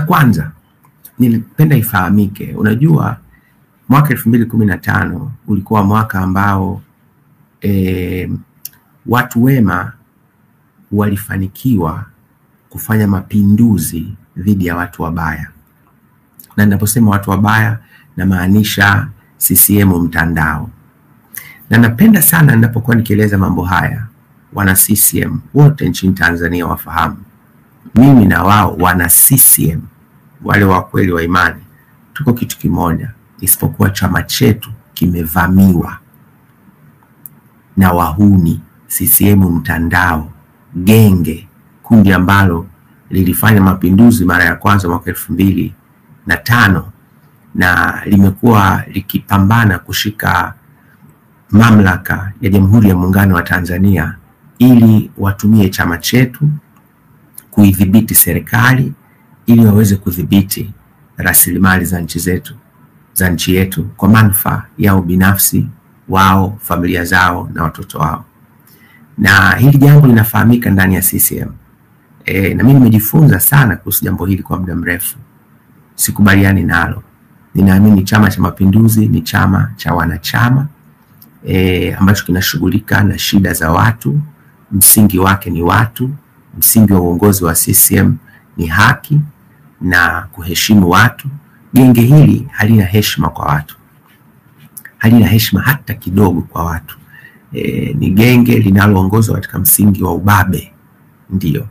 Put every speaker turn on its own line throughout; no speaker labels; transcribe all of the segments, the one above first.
kwanza nilipenda ifahamike, unajua mwaka 2015 ulikuwa mwaka ambao watu wema walifanikiwa kufanya mapinduzi dhidi ya watu wabaya. Na ninaposema watu wabaya namaanisha CCM mtandao. Na napenda sana ninapokuwa nikieleza mambo haya wana CCM wote nchini Tanzania wafahamu, mimi na wao wana CCM wale wa kweli wa imani tuko kitu kimoja, isipokuwa chama chetu kimevamiwa na wahuni. CCM mtandao, genge, kundi ambalo lilifanya mapinduzi mara ya kwanza mwaka 2005 na limekuwa likipambana kushika mamlaka ya Jamhuri ya Muungano wa Tanzania ili watumie chama chetu kuidhibiti serikali ili waweze kudhibiti rasilimali za nchi yetu kwa manufaa yao binafsi, wao, familia zao na watoto wao. Na hili jambo linafahamika ndani ya CCM. Na mimi nimejifunza sana kuhusu jambo hili kwa muda mrefu. Sikubaliani nalo. Ninaamini Chama cha Mapinduzi ni chama cha wanachama ambacho kinashughulika na shida za watu. Msingi wake ni watu. Msingi wa uongozi wa CCM ni haki na kuheshimu watu. Genge hili halina heshima kwa watu, halina heshima hata kidogo kwa watu. Ni genge linaloongozwa katika msingi wa ubabe. Ndio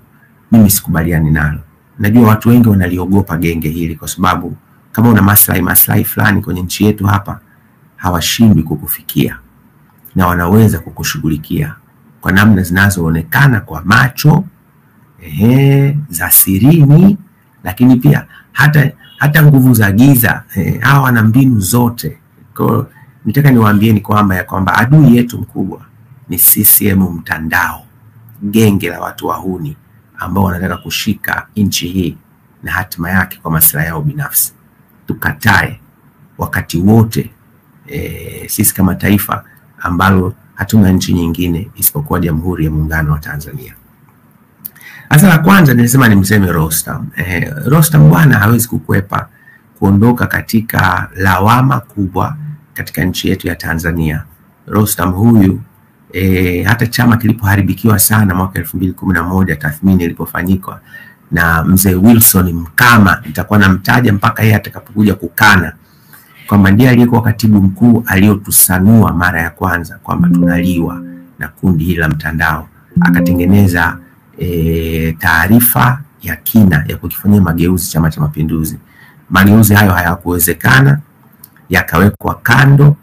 mimi sikubaliani nalo. Najua watu wengi wanaliogopa genge hili kwa sababu kama una maslahi fulani kwenye nchi yetu hapa, hawashindwi kukufikia na wanaweza kukushughulikia kwa namna zinazoonekana kwa macho za sirini, lakini pia hata nguvu za giza. Hawa wana mbinu zote. Kwa nitaka niwaambieni kwamba adui yetu mkubwa ni CCM mtandao, genge la watu wahuni ambao wanataka kushika nchi hii na hatima yake kwa maslahi yao binafsi. Tukatae wakati wote sisi kama taifa ambalo hatuna nchi nyingine isipokuwa Jamhuri ya Muungano wa Tanzania. Sasa la kwanza nilisema nimseme Rostam. Rostam bwana hawezi kukwepa kuondoka katika lawama kubwa katika nchi yetu ya Tanzania. Rostam huyu hata chama kilipoharibikiwa sana mwaka 2011 tathmini ilipofanyika na mzee Wilson Mkama, nitakuwa namtaja mpaka yeye atakapokuja kukana kwamba ndiye aliyekuwa katibu mkuu aliyotusanua mara ya kwanza kwamba tunaliwa na kundi hili la mtandao, akatengeneza taarifa ya kina ya kukifanyia mageuzi Chama cha Mapinduzi. Mageuzi hayo hayakuwezekana, yakawekwa kando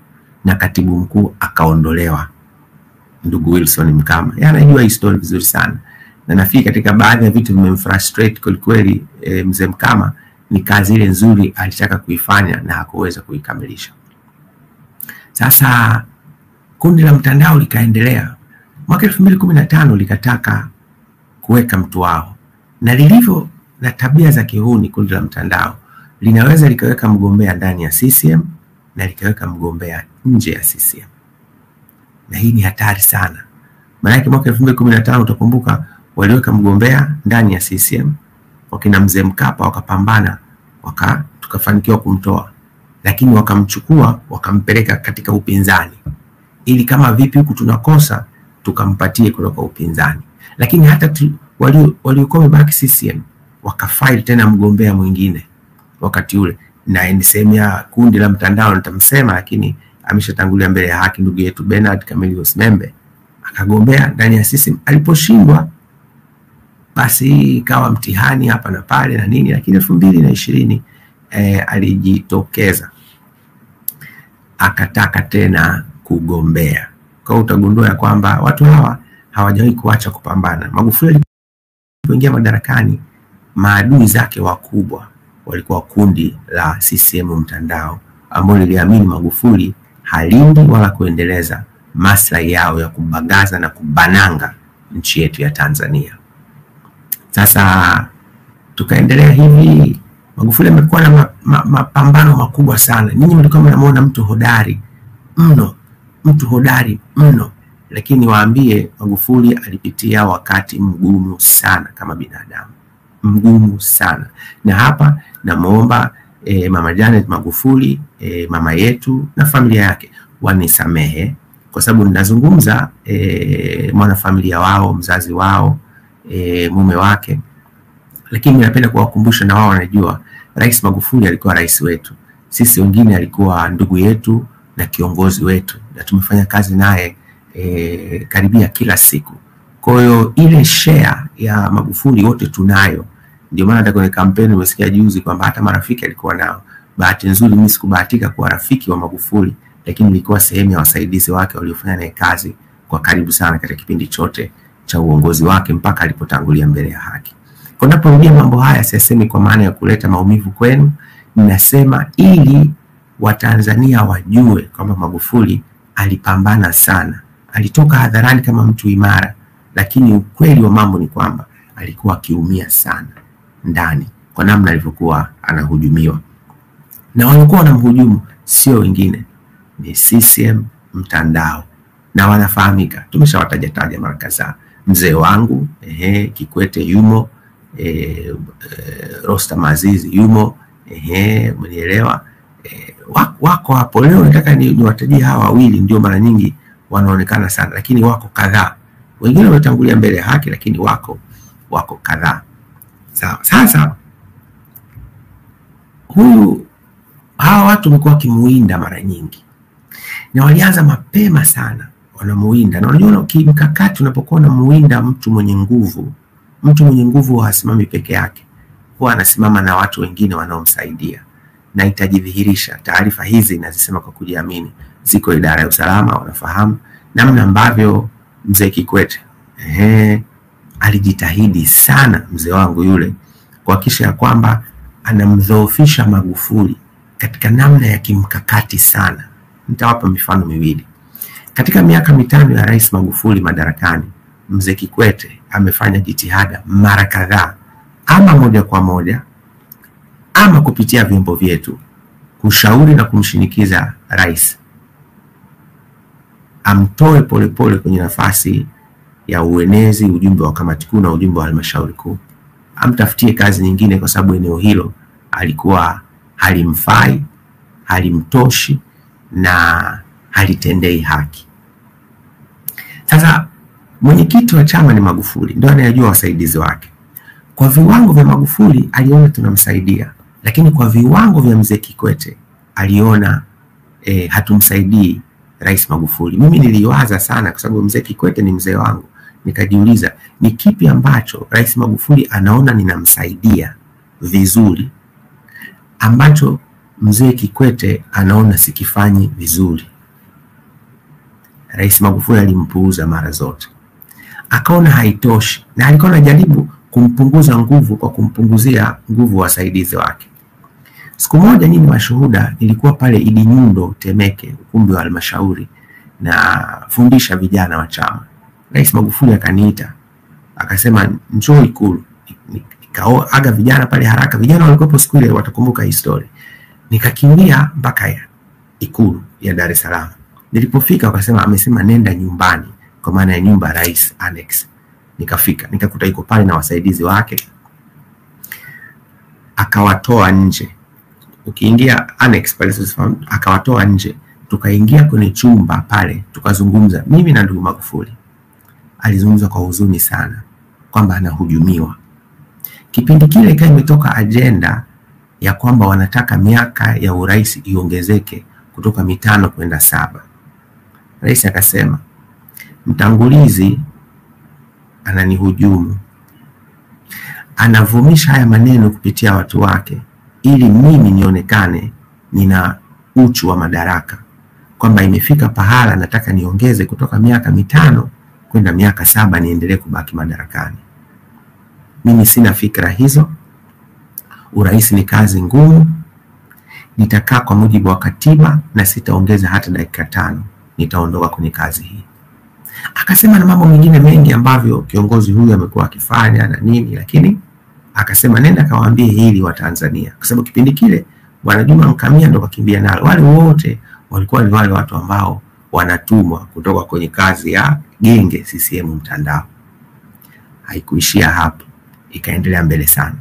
na katibu mkuu akaondolewa, ndugu Wilson Mkama. Anajua historia vizuri sana na nafikiri katika baadhi ya vitu vimemfrustrate kweli mzee Mkama. Ni kazi ile nzuri alitaka kuifanya na hakuweza kuikamilisha. Sasa kundi la mtandao likaendelea. Mwaka 2015 likataka kuweka mtu wao, na lilivyo na tabia za kihuni kundi la mtandao linaweza likaweka mgombea ndani ya CCM na likaweka mgombea nje ya CCM. Na hii ni hatari sana. Maana mwaka 2015 utakumbuka waliweka mgombea ndani ya CCM, wakina mzee Mkapa wakapambana, tukafanikiwa kumtoa, lakini wakamchukua wakampeleka katika upinzani ili kama vipi huku tunakosa tukampatie kutoka upinzani. Lakini hata waliokuwa wamebaki CCM wakafile tena mgombea mwingine wakati ule, na ni sehemu ya kundi la mtandao nitamsema, lakini ameshatangulia mbele ya haki, ndugu yetu Bernard Camillus Membe akagombea ndani ya CCM. Aliposhindwa basi ikawa mtihani hapa na pale na nini, lakini 2020 alijitokeza akataka tena kugombea. Kwa utagundua ya kwamba watu hawa hawajawahi kuacha kupambana. Magufuli alipoingia madarakani, maadui zake wakubwa walikuwa kundi la CCM mtandao ambao liliamini Magufuli halindi wala kuendeleza maslahi yao ya kubagaza na kubananga nchi yetu ya Tanzania. Sasa tukaendelea hivi. Magufuli amekuwa na mapambano makubwa sana. Ninyi mlikuwa mnamuona mtu hodari mno, lakini waambie Magufuli alipitia wakati mgumu sana kama binadamu. mgumu sana. Na hapa namuomba Mama Janet Magufuli, mama yetu na familia yake wanisamehe kwa sababu ninazungumza mwanafamilia wao, mzazi wao, mume wake, lakini napenda kuwakumbusha na wao wanajua Rais Magufuli alikuwa rais wetu. Sisi wengine alikuwa ndugu yetu na kiongozi wetu, na tumefanya kazi naye karibia kila siku. Kwa hiyo ile share ya Magufuli wote tunayo. Ndio maana hata kwenye kampeni umesikia juzi kwamba hata marafiki alikuwa nao. Bahati nzuri mimi sikubahatika kuwa rafiki wa Magufuli, lakini nilikuwa sehemu ya wasaidizi wake waliofanya naye kazi kwa karibu sana katika kipindi chote cha uongozi wake mpaka alipotangulia mbele ya haki. Kwa naporudia mambo haya sisemi kwa maana ya kuleta maumivu kwenu, ninasema ili Watanzania wajue kwamba Magufuli alipambana sana. Alitoka hadharani kama mtu imara, lakini ukweli wa mambo ni kwamba alikuwa akiumia sana ndani kwa namna alivyokuwa anahujumiwa. Na walikuwa wanamhujumu sio wengine, ni CCM mtandao, na wanafahamika. Tumeshawataja mara kadhaa. Mzee wangu Kikwete yumo, Rostam Aziz yumo, mnielewa. Wako hapo. Leo nataka niwatajie hawa wawili ndio mara nyingi wanaonekana sana, lakini wako kadhaa. Wengine wametangulia mbele ya haki, lakini wako kadhaa. Sawa. Sasa hawa watu wamekuwa kimuinda mara nyingi, na walianza mapema sana wanamuinda. Na unajua kimkakati unapokuwa unamuinda mtu mwenye nguvu hasimami peke yake, huwa anasimama na watu wengine wanaomsaidia, na itajidhihirisha. Taarifa hizi nazisema kwa kujiamini, ziko idara ya usalama wanafahamu namna ambavyo mzee Kikwete alijitahidi sana mzee wangu yule kuhakikisha ya kwamba anamdhoofisha Magufuli katika namna ya kimkakati sana. Nitawapa mifano miwili. Katika miaka 5 ya Rais Magufuli madarakani, mzee Kikwete amefanya jitihada mara kadhaa, ama moja kwa moja ama kupitia vyombo vyetu, kushauri na kumshinikiza rais amtoe polepole kwenye nafasi ya uenezi, ujumbe wa kamati kuu na ujumbe wa halmashauri kuu, amtafutie kazi nyingine kwa sababu eneo hilo alikuwa halimfai, halimtoshi na halitendei haki. Sasa mwenyekiti wa chama ni Magufuli, ndio anayejua wasaidizi wake. Kwa viwango vya Magufuli aliona tunamsaidia, lakini kwa viwango vya mzee Kikwete aliona hatumsaidii Rais Magufuli. Mimi niliwaza sana kwa sababu mzee Kikwete ni mzee wangu. Nikajiuliza ni kipi ambacho Rais Magufuli anaona ninamsaidia vizuri ambacho mzee Kikwete anaona sikifanyi vizuri. Rais Magufuli alimpuuza mara zote. Akaona haitoshi, na alikuwa anajaribu kumpunguza nguvu kwa kumpunguzia nguvu wasaidizi wake. Siku moja nyinyi mashuhuda, nilikuwa pale Idi Nyundo Temeke, ukumbi wa halmashauri, na fundisha vijana wa chama. Rais Magufuli akaniita, akasema njoo Ikulu. Nikaaga vijana pale haraka. Vijana walikuwa siku ile watakumbuka historia. Nikakimbia mpaka Ikulu ya Dar es Salaam. Nilipofika akasema amesema nenda nyumbani, kwa maana ya nyumba rais annex. Nikafika, nikakuta yuko pale na wasaidizi wake. Akawatoa nje. Ukiingia annex pale akawatoa nje. Tukaingia kwenye chumba pale, tukazungumza mimi na ndugu Magufuli. Alizungumza kwa huzuni sana kwamba anahujumiwa. Kipindi kile ikawa imetoka agenda ya kwamba wanataka miaka ya urais iongezeke kutoka 5 kwenda 7. Rais akasema mtangulizi ananihujumu, anavumisha haya maneno kupitia watu wake ili mimi nionekane nina uchu wa madaraka, kwamba imefika pahala nataka niongeze kutoka miaka 5 kwenda miaka 7 niendelee kubaki madarakani. Mimi sina fikra hizo. Urais ni kazi ngumu. Nitakaa kwa mujibu wa katiba na sitaongeza hata dakika 5. Nitaondoka kwenye kazi hii. Akasema na mambo mengine mengi ambavyo kiongozi huyu amekuwa akifanya na nini, lakini akasema nenda kawaambie hili wa Tanzania, kwa sababu kipindi kile Bwana Juma Mkamia ndo kakimbia nalo. Wale wote walikuwa ni wale watu ambao wanatumwa kutoka kwenye kazi ya genge CCM mtandao. Haikuishia hapo. ikaendelea mbele sana.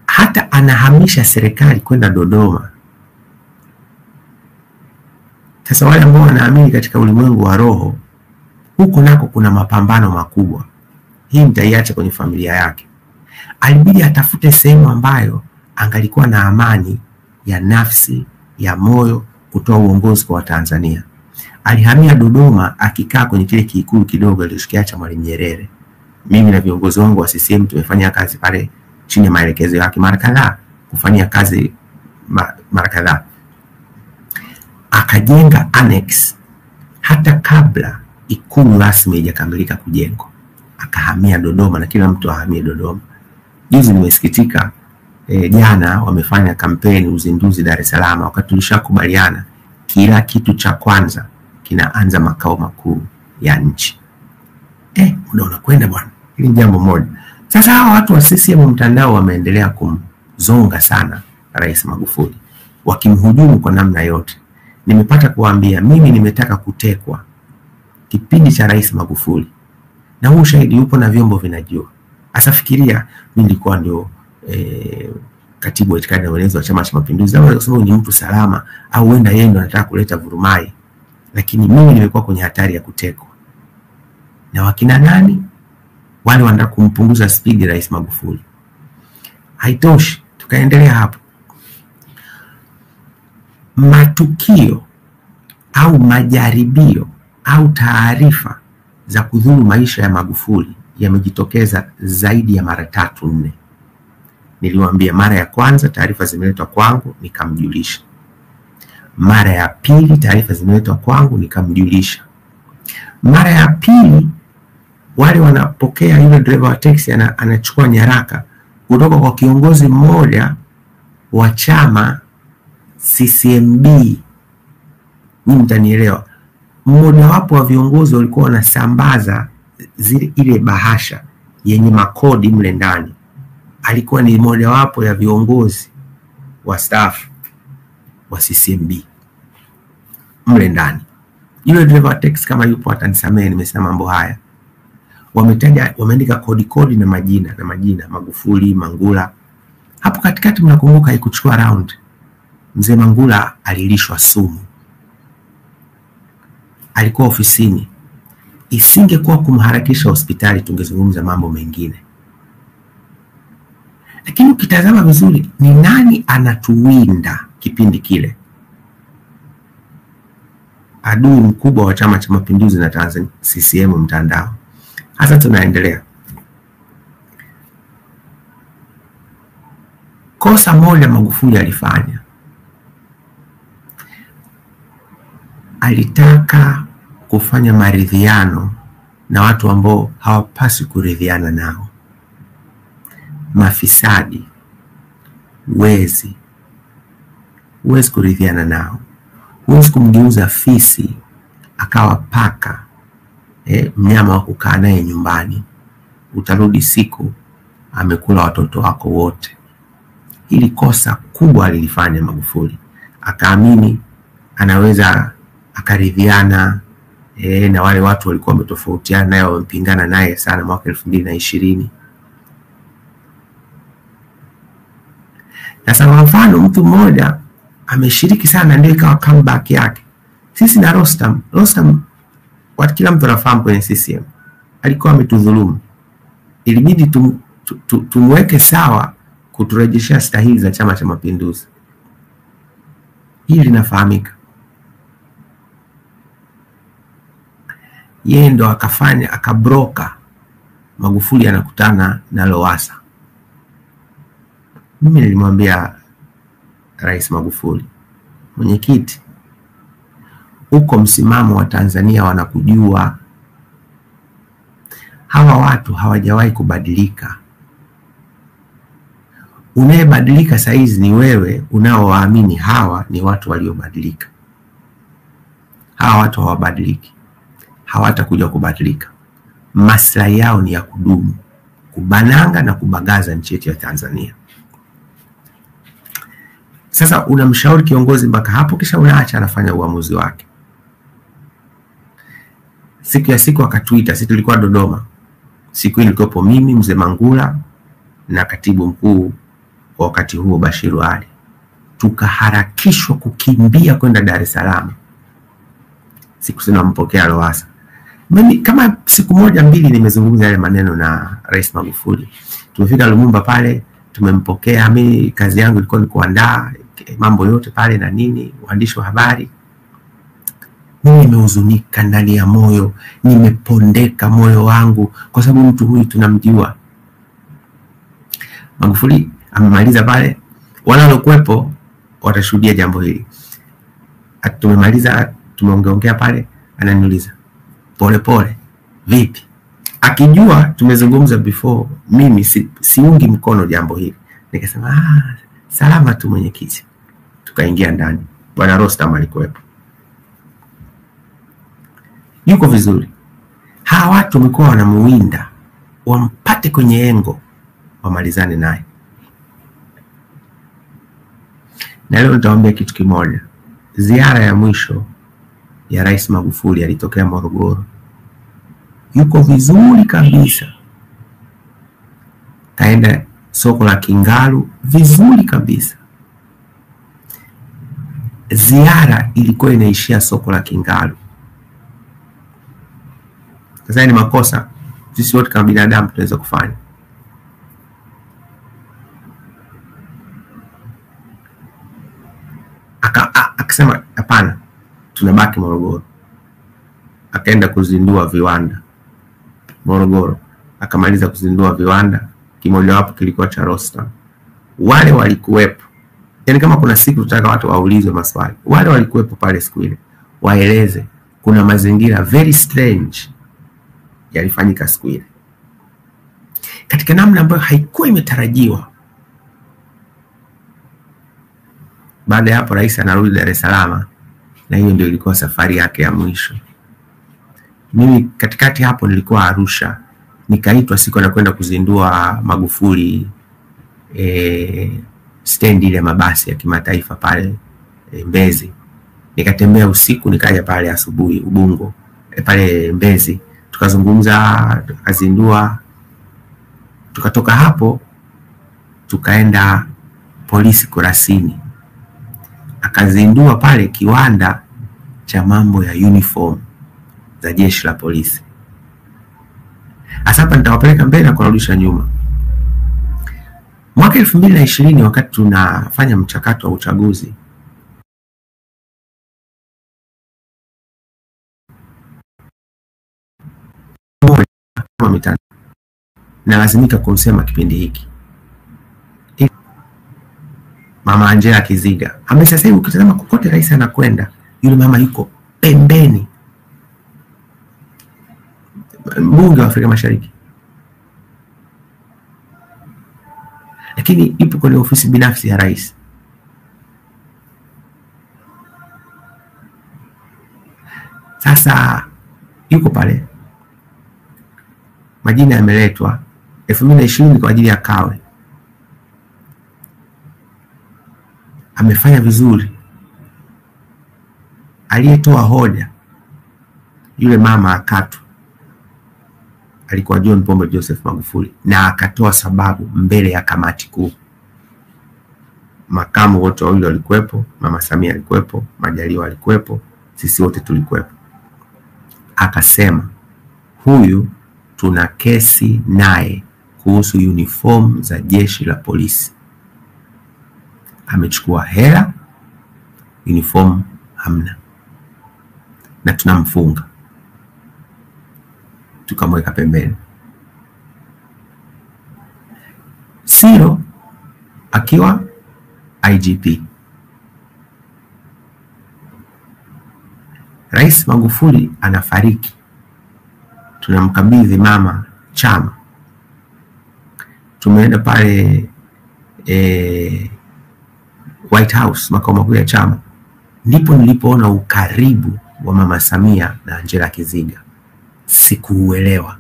Hata anahamisha serikali kwenda Dodoma. Sasa wale ambao wanaamini katika ulimwengu wa roho, huko nako kuna mapambano makubwa. Hii nitaiacha kwenye familia yake. Alibidi atafute sehemu ambayo angalikuwa na amani ya nafsi, ya moyo, kutoa uongozi kwa Watanzania. Alihamia Dodoma, akikaa kwenye kile kiikulu kidogo alichokiacha Mwalimu Nyerere. Mimi na viongozi wangu wa CCM tumefanya kazi pale chini ya maelekezo yake mara kadhaa, kufanyia kazi mara kadhaa. Akajenga annex hata kabla ikulu rasmi haijakamilika kujengwa. Akahamia Dodoma, na kila mtu ahamie Dodoma. Juzi nimesikitika, jana wamefanya kampeni uzinduzi Dar es Salaam, wakati tulishakubaliana kila kitu cha kwanza kinaanza makao makuu ya nchi. Unaona kwenda bwana. Hili jambo moja. Sasa hawa watu wa CCM mtandao wameendelea kumzonga sana Rais Magufuli, wakimhujumu kwa namna yote. Nimepata kuambia mimi nimetaka kutekwa kipindi cha Rais Magufuli, na huu shahidi yupo na vyombo vinajua. Asa fikiria mimi nilikuwa ndio katibu wa itikadi na uenezi wa Chama cha Mapinduzi. Au kusema ni mtu salama, au wenda yeye ndo anataka kuleta vurumai, lakini mimi nimekuwa kwenye hatari ya kutekwa. Na wakina nani? Wale wanataka kumpunguza spidi Rais Magufuli. Haitoshi, tukaendelea hapo. Matukio au majaribio au taarifa za kudhuru maisha ya Magufuli yamejitokeza zaidi ya mara 3-4. Niliwaambia mara ya kwanza taarifa zimeletwa kwangu, nikamjulisha. Mara ya pili taarifa zimeletwa kwangu, nikamjulisha. Mara ya pili wale wanapokea, yule driver wa taxi anachukua nyaraka kutoka kwa kiongozi mmoja wa chama CCMB. Mimi mtanielewa. Mmoja wapo wa viongozi walikuwa wanasambaza ile bahasha yenye makodi mle ndani. Alikuwa ni mmoja wapo ya viongozi wa staff wa CCMB mle ndani. Yule driver taxi kama yupo atanisamehe nimesema mambo haya. Wametaja, wameandika kodi na majina Magufuli, Mangula. Hapo katikati mnakumbuka haikuchukua round. Mzee Mangula alilishwa sumu. Alikuwa ofisini. Isingekuwa kumharakisha hospitali tungezungumza mambo mengine. Lakini ukitazama vizuri, ni nani anatuwinda kipindi kile? Adui mkubwa wa Chama cha Mapinduzi na Tanzania, CCM mtandao. Hasa tunaendelea. Kosa moja Magufuli alifanya. Alitaka kufanya maridhiano na watu ambao hawapaswi kuridhiana nao. Mafisadi, wezi, huwezi kuridhiana nao. Huwezi kumgeuza fisi akawa paka, mnyama wa kukaa naye nyumbani. Utarudi siku amekula watoto wako wote. Hili kosa kubwa alilifanya Magufuli. Akaamini anaweza akaridhiana na wale watu walikuwa wametofautiana naye, wamepingana naye sana mwaka 2020. Na kwa mfano mtu mmoja ameshiriki sana, ndio ikawa comeback yake. Sisi na Rostam watu kila mtu anafahamu kwenye CCM alikuwa ametudhulumu. Ilibidi tumweke sawa kuturejeshea stahili za Chama cha Mapinduzi. Hili linafahamika. Yeye ndo akafanya akabroka Magufuli anakutana na Lowassa. Mimi nilimwambia Rais Magufuli, mwenyekiti, uko msimamo wa Tanzania wanakujua. Hawa watu hawajawahi kubadilika. Unayebadilika saizi ni wewe unaowaamini hawa ni watu waliobadilika. Hawa watu hawabadiliki. Hawatakuja kubadilika. Maslahi yao ni ya kudumu, kubananga na kubagaza nchi yetu ya Tanzania. Sasa unamshauri kiongozi mpaka hapo, kisha unaacha anafanya uamuzi wake. Siku akatwita, sisi tulikuwa Dodoma. Siku hii nilikuwepo mimi, Mzee Mangula na katibu mkuu kwa wakati huo Bashiru Ali. Tukaharakishwa kukimbia kwenda Dar es Salaam. Siku sinampokea Lowassa. Mimi kama siku moja mbili nimezungumza yale maneno na Rais Magufuli. Tumefika Lumumba pale, tumempokea. Mimi kazi yangu ilikuwa ni kuandaa mambo yote pale na nini, waandishi wa habari. Mimi nimehuzunika ndani ya moyo, nimepondeka moyo wangu kwa sababu mtu huyu tunamjua. Magufuli amemaliza pale, wale waliokuwepo watashuhudia jambo hili. Tumemaliza, tumeongea pale, ananiuliza pole pole vipi, akijua tumezungumza before. Mimi siungi mkono jambo hili. Nikasema salama tu mwenyekiti. Tukaingia ndani, bwana Rostam alikuwepo, yuko vizuri. Hawa watu wamekuwa wanamuwinda wampate kwenye engo wamalizane naye. Na leo nitawaambia kitu kimoja. Ziara ya mwisho ya Rais Magufuli alitokea Morogoro. Yuko vizuri kabisa. Kaenda soko la Kingalu vizuri kabisa. Ziara ilikuwa inaishia soko la Kingalu. Sasa ni makosa sisi wote kama binadamu tunaweza kufanya. Akasema hapana, tunabaki Morogoro. Akaenda kuzindua viwanda Morogoro. Akamaliza kuzindua viwanda, kimoja wapo kilikuwa cha Rostam. Wale walikuwepo. Yaani kama kuna siku tutaka watu waulizwe maswali, wale walikuwepo pale siku ile waeleze kuna mazingira very strange yalifanyika siku ile, katika namna ambayo haikuwa imetarajiwa. Baada ya hapo rais anarudi Dar es Salaam, na hiyo ndio ilikuwa safari yake ya mwisho. Mimi katikati hapo nilikuwa Arusha, nikaitwa siku na kwenda kuzindua Magufuli stand ile mabasi ya kimataifa pale Mbezi. Nikatembea usiku, nikaja pale asubuhi Ubungo pale Mbezi, tukazungumza, tukazindua. Tukatoka hapo tukaenda polisi Kurasini, akazindua pale kiwanda cha mambo ya uniform za jeshi la polisi. Hapa nitawapeleka mbele na kurudisha nyuma. Mwaka 2020 wakati tunafanya mchakato wa uchaguzi, na lazimika kumsema kipindi hiki Mama Angela Kiziga. Sasa hivi ukitazama kokote rais anakwenda, yule mama yuko pembeni, mbunge wa Afrika Mashariki, lakini ipo kwenye ofisi binafsi ya rais. Sasa yuko pale, majina yameletwa 2020 kwa ajili ya Kawe. Amefanya vizuri. Aliyetoa hoja yule mama akatwa alikuwa John Pombe Joseph Magufuli, na akatoa sababu mbele ya kamati kuu. Makamu wote wawili walikuwepo, Mama Samia alikuwepo, Majaliwa alikuwepo, sisi wote tulikuwepo. Akasema huyu tuna kesi naye kuhusu uniform za jeshi la polisi. Amechukua hela, uniform hamna, na tunamfunga. Tukamweka pembeni. Siro akiwa IGP. Rais Magufuli anafariki, tunamkabidhi mama chama. Tumeenda pale White House, makao makuu ya chama. Ndipo nilipoona ukaribu wa Mama Samia na Angela Kiziga. Sikuuelewa.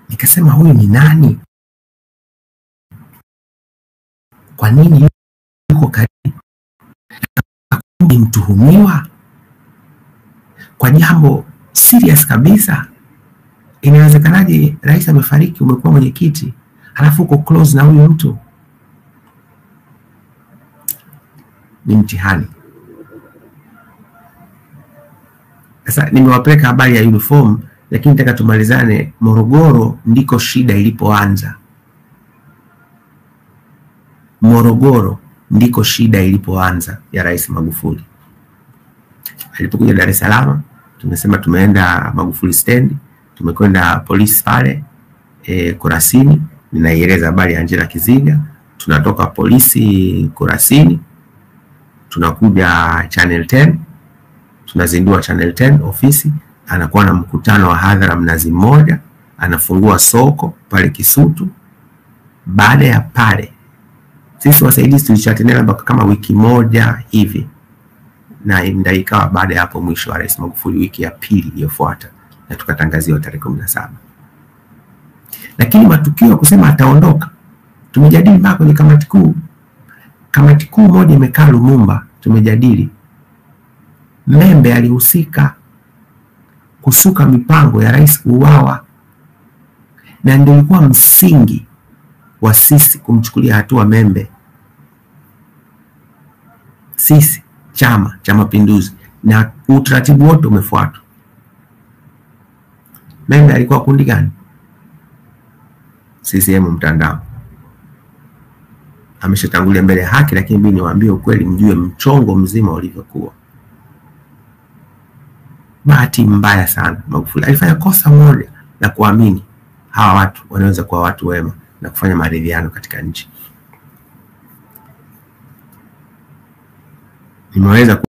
Nikasema huyu ni nani? Kwa nini yuko karibu? Ni mtuhumiwa kwa jambo serious kabisa. Inawezekanaje rais amefariki, umekuwa mwenyekiti, halafu uko close na huyu mtu? Ni mtihani. Sasa nimewapeleka habari ya uniform, lakini nataka tumalizane. Morogoro ndiko shida ilipoanza. Morogoro ndiko shida ilipoanza ya Rais Magufuli. Alipokuja Dar es Salaam, tumesema tumeenda Magufuli stand, tumekwenda polisi pale Kurasini, ninaieleza habari ya Angela Kizinga. Tunatoka polisi Kurasini, tunakuja Channel 10, tunazindua Channel 10 ofisi, anakuwa na mkutano wa hadhara Mnazi Mmoja, anafungua soko pale Kisutu. Baada ya pale sisi wasaidizi tulichatenela mpaka kama wiki moja hivi, na ndio ikawa baada ya hapo mwisho wa Rais Magufuli wiki ya pili iliyofuata, na tukatangaziwa tarehe 17. Lakini matukio ya kusema ataondoka tumejadili mpaka kwenye kamati kuu. Kamati kuu moja imekaa Lumumba, tumejadili. Membe alihusika kusuka mipango ya rais kuuawa, na ndio ilikuwa msingi wa sisi kumchukulia hatua Membe. Sisi Chama cha Mapinduzi, na utaratibu wote umefuatwa. Membe alikuwa kundi gani? CCM mtandao. Ameshatangulia mbele ya haki, lakini mimi niwaambie ukweli, mjue mchongo mzima ulivyokuwa. Bahati mbaya sana Magufuli alifanya kosa moja la kuamini hawa watu wanaweza kuwa watu wema na kufanya maridhiano katika nchi. Nimeweza